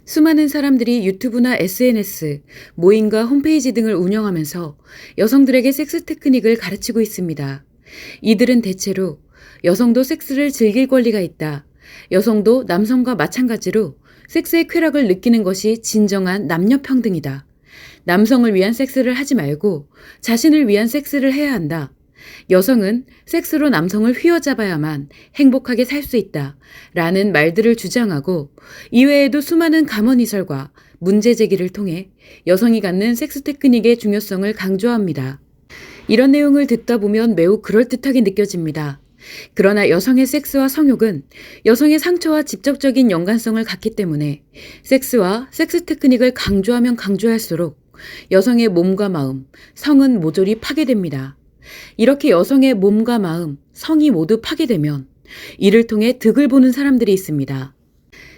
수많은 사람들이 유튜브나 SNS, 모임과 홈페이지 등을 운영하면서 여성들에게 섹스 테크닉을 가르치고 있습니다. 이들은 대체로 여성도 섹스를 즐길 권리가 있다. 여성도 남성과 마찬가지로 섹스의 쾌락을 느끼는 것이 진정한 남녀 평등이다. 남성을 위한 섹스를 하지 말고 자신을 위한 섹스를 해야 한다. 여성은 섹스로 남성을 휘어잡아야만 행복하게 살 수 있다. 라는 말들을 주장하고 이외에도 수많은 감언이설과 문제 제기를 통해 여성이 갖는 섹스 테크닉의 중요성을 강조합니다. 이런 내용을 듣다 보면 매우 그럴듯하게 느껴집니다. 그러나 여성의 섹스와 성욕은 여성의 상처와 직접적인 연관성을 갖기 때문에 섹스와 섹스 테크닉을 강조하면 강조할수록 여성의 몸과 마음, 성은 모조리 파괴됩니다. 이렇게 여성의 몸과 마음, 성이 모두 파괴되면 이를 통해 득을 보는 사람들이 있습니다.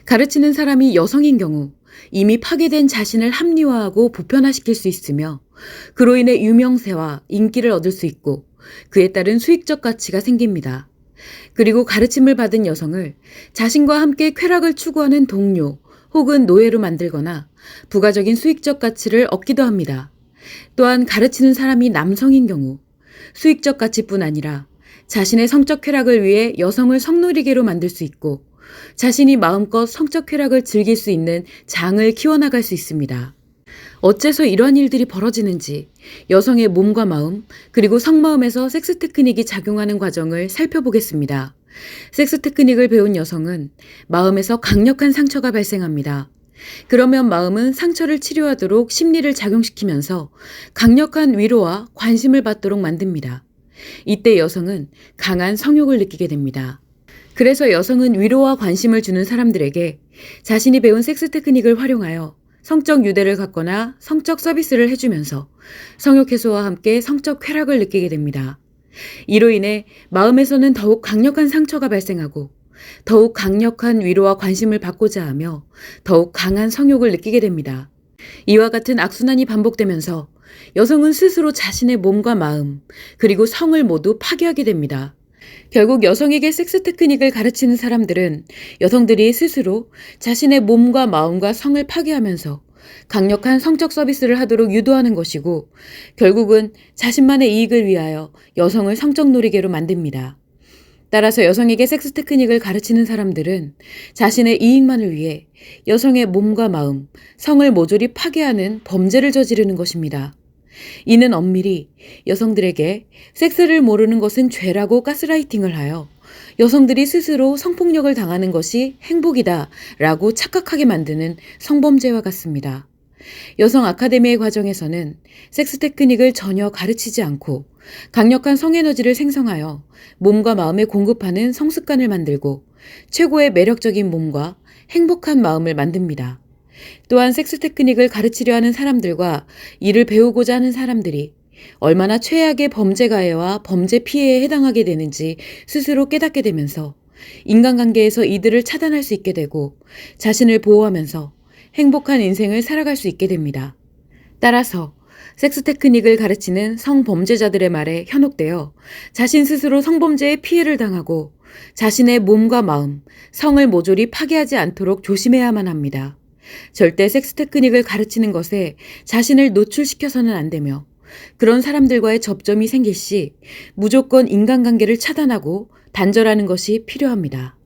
가르치는 사람이 여성인 경우 이미 파괴된 자신을 합리화하고 보편화시킬 수 있으며 그로 인해 유명세와 인기를 얻을 수 있고 그에 따른 수익적 가치가 생깁니다. 그리고 가르침을 받은 여성을 자신과 함께 쾌락을 추구하는 동료 혹은 노예로 만들거나 부가적인 수익적 가치를 얻기도 합니다. 또한 가르치는 사람이 남성인 경우 수익적 가치뿐 아니라 자신의 성적 쾌락을 위해 여성을 성놀이개로 만들 수 있고 자신이 마음껏 성적 쾌락을 즐길 수 있는 장을 키워나갈 수 있습니다. 어째서 이러한 일들이 벌어지는지 여성의 몸과 마음 그리고 성마음에서 섹스 테크닉이 작용하는 과정을 살펴보겠습니다. 섹스 테크닉을 배운 여성은 마음에서 강력한 상처가 발생합니다. 그러면 마음은 상처를 치료하도록 심리를 작용시키면서 강력한 위로와 관심을 받도록 만듭니다. 이때 여성은 강한 성욕을 느끼게 됩니다. 그래서 여성은 위로와 관심을 주는 사람들에게 자신이 배운 섹스 테크닉을 활용하여 성적 유대를 갖거나 성적 서비스를 해주면서 성욕 해소와 함께 성적 쾌락을 느끼게 됩니다. 이로 인해 마음에서는 더욱 강력한 상처가 발생하고 더욱 강력한 위로와 관심을 받고자 하며 더욱 강한 성욕을 느끼게 됩니다. 이와 같은 악순환이 반복되면서 여성은 스스로 자신의 몸과 마음 그리고 성을 모두 파괴하게 됩니다. 결국 여성에게 섹스 테크닉을 가르치는 사람들은 여성들이 스스로 자신의 몸과 마음과 성을 파괴하면서 강력한 성적 서비스를 하도록 유도하는 것이고 결국은 자신만의 이익을 위하여 여성을 성적 놀이개로 만듭니다. 따라서 여성에게 섹스 테크닉을 가르치는 사람들은 자신의 이익만을 위해 여성의 몸과 마음, 성을 모조리 파괴하는 범죄를 저지르는 것입니다. 이는 엄밀히 여성들에게 섹스를 모르는 것은 죄라고 가스라이팅을 하여 여성들이 스스로 성폭력을 당하는 것이 행복이다 라고 착각하게 만드는 성범죄와 같습니다. 여성 아카데미의 과정에서는 섹스 테크닉을 전혀 가르치지 않고 강력한 성에너지를 생성하여 몸과 마음에 공급하는 성습관을 만들고 최고의 매력적인 몸과 행복한 마음을 만듭니다. 또한 섹스 테크닉을 가르치려 하는 사람들과 이를 배우고자 하는 사람들이 얼마나 최악의 범죄 가해와 범죄 피해에 해당하게 되는지 스스로 깨닫게 되면서 인간관계에서 이들을 차단할 수 있게 되고 자신을 보호하면서 행복한 인생을 살아갈 수 있게 됩니다. 따라서 섹스 테크닉을 가르치는 성범죄자들의 말에 현혹되어 자신 스스로 성범죄의 피해를 당하고 자신의 몸과 마음, 성을 모조리 파괴하지 않도록 조심해야만 합니다. 절대 섹스 테크닉을 가르치는 것에 자신을 노출시켜서는 안 되며 그런 사람들과의 접점이 생길 시 무조건 인간관계를 차단하고 단절하는 것이 필요합니다.